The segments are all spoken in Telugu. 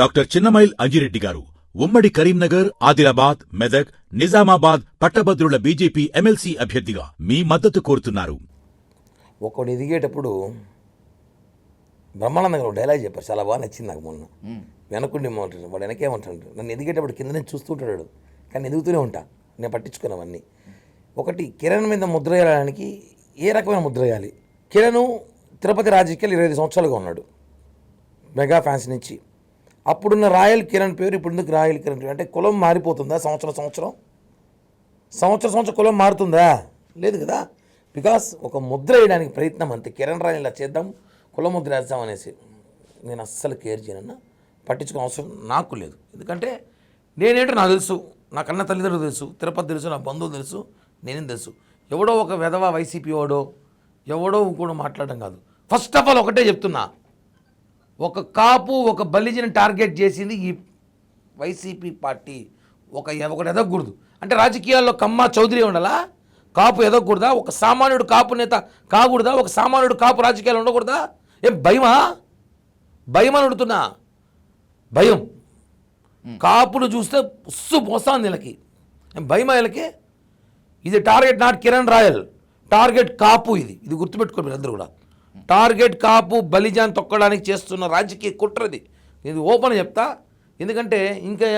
డాక్టర్ చిన్నమైల్ అంజిరెడ్డి గారు ఉమ్మడి కరీంనగర్, ఆదిలాబాద్, మెదక్, నిజామాబాద్ పట్టభద్రుల బీజేపీ ఎమ్మెల్సీ అభ్యర్థిగా మీ మద్దతు కోరుతున్నారు. ఒకడు ఎదిగేటప్పుడు బ్రహ్మానంద గారు డైలాగ్ చెప్పారు, చాలా బాగా నచ్చింది నాకు. మొన్న వెనకుండి ఏమంటాడు, వాడు వెనకేమంటాడు, నన్ను ఎదిగేటప్పుడు కింద నుంచి చూస్తుంటాడు, కానీ ఎదుగుతూనే ఉంటా, నేను పట్టించుకున్నవన్నీ. ఒకటి, కిరణ్ మీద ముద్ర వేయడానికి ఏ రకమైన ముద్ర వేయాలి? కిరణ్ తిరుపతి రాజకీయాలు 25 సంవత్సరాలుగా ఉన్నాడు, మెగా ఫ్యాన్స్ నుంచి. అప్పుడున్న రాయల్ కిరణ్ పేరు ఇప్పుడు ఎందుకు రాయల్ కిరణ్ పేరు? అంటే కులం మారిపోతుందా? సంవత్సరం కులం మారుతుందా? లేదు కదా. బికాస్ ఒక ముద్ర వేయడానికి ప్రయత్నం అంతే. కిరణ్ రాయల్ ఇలా చేద్దాం, కుల ముద్ర వేద్దాం అనేసి నేను అస్సలు కేర్ చేయనన్నా, పట్టించుకునే అవసరం నాకు లేదు. ఎందుకంటే నేనేంటో నాకు తెలుసు, నా కన్న తల్లిదండ్రులు తెలుసు, తిరుపతి తెలుసు, నా బంధువులు తెలుసు, నేనేం తెలుసు. ఎవడో ఒక వెధవ వైసీపీ ఎవడో కూడా మాట్లాడడం కాదు. ఫస్ట్ ఆఫ్ ఆల్ ఒకటే చెప్తున్నా, ఒక కాపు ఒక బలిజీని టార్గెట్ చేసింది ఈ వైసీపీ పార్టీ. ఒకటి ఎదగకూడదు అంటే రాజకీయాల్లో కమ్మ చౌదరి ఉండాలా? కాపు ఎదగకూడదా? ఒక సామాన్యుడు కాపు నేత కాకూడదా? ఒక సామాన్యుడు కాపు రాజకీయాలు ఉండకూడదా? ఏం భయమని అడుగుతున్నా. భయం కాపును చూస్తే ఉస్సు పోస్తాను నెలకి. ఏం భయమా వీళ్ళకి? ఇది target not Kiran Royal, target Kapu. ఇది గుర్తుపెట్టుకోండి మీరు అందరూ కూడా. టార్గెట్ కాపు బలిజాన్ తొక్కడానికి చేస్తున్న రాజకీయ కుట్రది. ఇది ఓపెన్ చెప్తా. ఎందుకంటే ఇంకా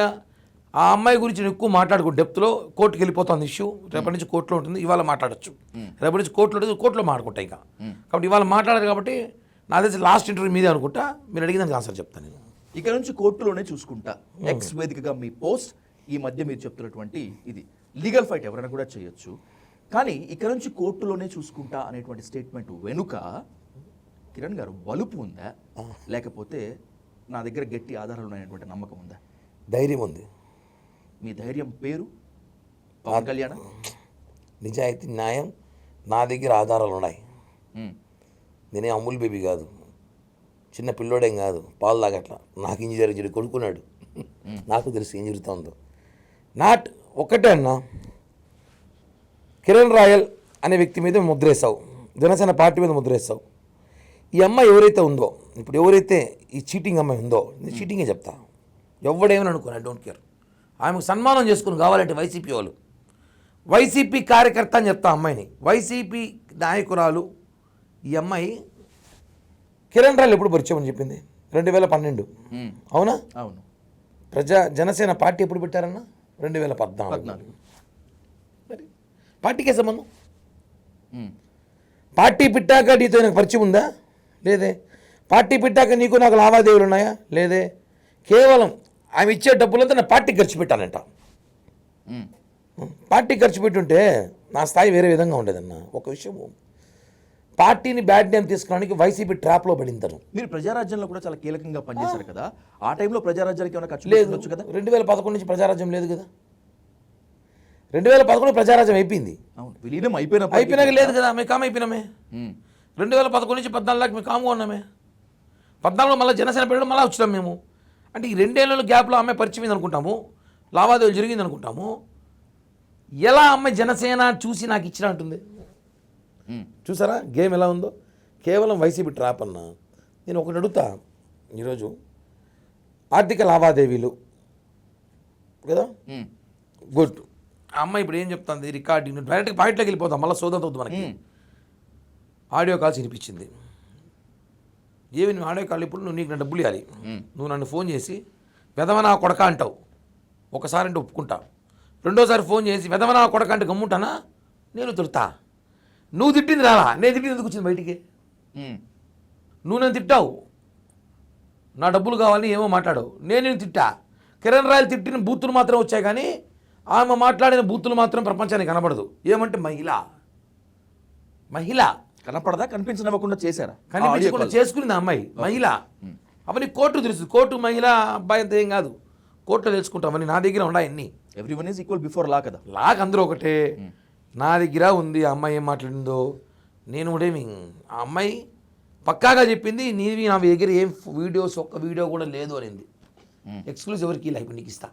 ఆ అమ్మాయి గురించి నేను ఎక్కువ మాట్లాడుకో, డెప్త్లో కోర్టుకి వెళ్ళిపోతుంది ఇష్యూ. రేపటి నుంచి కోర్టులో ఉంటుంది, ఇవాళ మాట్లాడచ్చు. రేపటి నుంచి కోర్టులో మాట్లాడుకుంటా ఇంకా. కాబట్టి ఇవాళ మాట్లాడారు కాబట్టి నా తెలిసి లాస్ట్ ఇంటర్వ్యూ మీదే అనుకుంటా. మీరు అడిగిన దానికి ఆన్సర్ చెప్తాను నేను. ఇక నుంచి కోర్టులోనే చూసుకుంటా. ఎక్స్ వేదికగా మీ పోస్ట్, ఈ మధ్య మీరు చెప్తున్నటువంటి ఇది లీగల్ ఫైట్ ఎవరైనా కూడా చేయొచ్చు, కానీ ఇక నుంచి కోర్టులోనే చూసుకుంటా అనేటువంటి స్టేట్మెంట్ వెనుక కిరణ్ గారు బలుపు ఉందా, లేకపోతే నా దగ్గర గట్టి ఆధారాలు ఉన్నాయనేటువంటి నమ్మకం ఉందా? ధైర్యం ఉంది. మీ ధైర్యం పేరు పవన్ కళ్యాణ్. నిజాయితీ, న్యాయం. నా దగ్గర ఆధారాలు ఉన్నాయి. నేనే అమూల్ బేబీ కాదు, చిన్న పిల్లోడేం కాదు, పాలు తాగట్లా. నాకు ఇంజనీరింగ్ కొడుకున్నాడు, నాకు తెలుసు ఏం జరుగుతుందో. నాట్ ఒక్కటే అన్నా, కిరణ్ రాయల్ అనే వ్యక్తి మీద ముద్రేస్తావు, జనసేన పార్టీ మీద ముద్రేస్తావు. ఈ అమ్మాయి ఎవరైతే ఉందో, ఇప్పుడు ఎవరైతే ఈ చీటింగ్ అమ్మాయి ఉందో, నేను చీటింగే చెప్తా. ఎవడేమని అనుకోను, ఐ డోంట్ కేర్. ఆమెకు సన్మానం చేసుకుని కావాలంటే వైసీపీ వాళ్ళు, వైసీపీ కార్యకర్త అని చెప్తా అమ్మాయిని, వైసీపీ నాయకురాలు. ఈ అమ్మాయి కిరణ్ రాయల్ ఎప్పుడు పరిచయం అని చెప్పింది? 2012. అవునా? అవును. జనసేన పార్టీ ఎప్పుడు పెట్టారన్నా? 2014. మరి పార్టీకే సంబంధం. పార్టీ పెట్టాక నీతో నాకు పరిచయం ఉందా? లేదే. పార్టీ పెట్టాక నీకు నాకు లావాదేవీలు ఉన్నాయా? లేదే. కేవలం ఆమె ఇచ్చే డబ్బులంతా నా పార్టీకి ఖర్చు పెట్టానంట. పార్టీకి ఖర్చు పెట్టుంటే నా స్థాయి వేరే విధంగా ఉండేదన్న. ఒక విషయము, పార్టీని బ్యాడ్ నేమ్ తీసుకోవడానికి వైసీపీ ట్రాప్లో పడింటారు. మీరు ప్రజారాజ్యంలో కూడా చాలా కీలకంగా పనిచేశారు కదా, ఆ టైంలో ప్రజారాజ్యానికి ఏమైనా ఖర్చు లేదు కదా? 2011 నుంచి ప్రజారాజ్యం లేదు కదా. 2011 ప్రజారాజ్యం అయిపోయింది. విలీనం అయిపోయినాక లేదు కదా, మేము కామ్ అయిపోయినామే. 2011 నుంచి 14 మేము కామ్గా ఉన్నామే. 14 మళ్ళీ జనసేన పెట్టడం మళ్ళీ వచ్చినాం మేము. అంటే ఈ 2 ఏళ్ళ గ్యాప్లో అమ్మాయి పరిచయం అనుకుంటాము, లావాదేవీలు జరిగింది అనుకుంటాము. ఎలా అమ్మాయి జనసేన చూసి నాకు ఇచ్చిన అంటుంది? చూసారా గేమ్ ఎలా ఉందో? కేవలం వైసీపీ ట్రాప్ అన్నా. నేను ఒకటి అడుగుతా, ఈరోజు ఆర్థిక లావాదేవీలు కదా, గుడ్. ఆ అమ్మాయి ఇప్పుడు ఏం చెప్తుంది? రికార్డింగ్ డైరెక్ట్గా పాయింట్లోకి వెళ్ళిపోతాం, మళ్ళీ సోదం అవుతుంది మనకి. ఆడియో కాల్స్ వినిపించింది. ఏమి నువ్వు ఆడియో కాల్, ఇప్పుడు నీకు నా డబ్బులు ఇవ్వాలి, నువ్వు నన్ను ఫోన్ చేసి వెధవనా కొడక అంటావు. ఒకసారి అంటే ఒప్పుకుంటా, రెండోసారి ఫోన్ చేసి వెధవనా కొడక అంటే గమ్ముంటానా? నేను తిడతా. నువ్వు తిట్టింది రాలా, నేను తిట్టింది ఎందుకు వచ్చింది బయటికి? నువ్వు నన్ను తిట్టావు, నా డబ్బులు కావాలని ఏమో మాట్లాడావు, నేను తిట్టా. కిరణ్ రాయల్ తిట్టిన బూతులు మాత్రం వచ్చాయి, కానీ ఆమె మాట్లాడిన బూతులు మాత్రం ప్రపంచానికి కనబడదు. ఏమంటే మహిళ కనపడదా? కనిపించనివ్వకుండా చేశారా? కనిపించకుండా చేసుకునింది ఆ అమ్మాయి మహిళ. అవన్నీ కోర్టు తెలుసు. కోర్టు మహిళ అబ్బాయి అంత ఏం కాదు, కోర్టులో తెలుసుకుంటాం. అవన్నీ నా దగ్గర ఉన్నాయి. Everyone is equal before law కదా. లాక్ అందరూ ఒకటే. నా దగ్గర ఉంది. ఆ అమ్మాయి ఏం మాట్లాడిందో నేను కూడా ఆ అమ్మాయి పక్కాగా చెప్పింది, నీవి నా దగ్గర ఏం వీడియోస్ ఒక్క వీడియో కూడా లేదు అనింది. ఎక్స్క్లూజివ్ ఎవరికి ఇలా ఇప్పుడు నీకు ఇస్తా.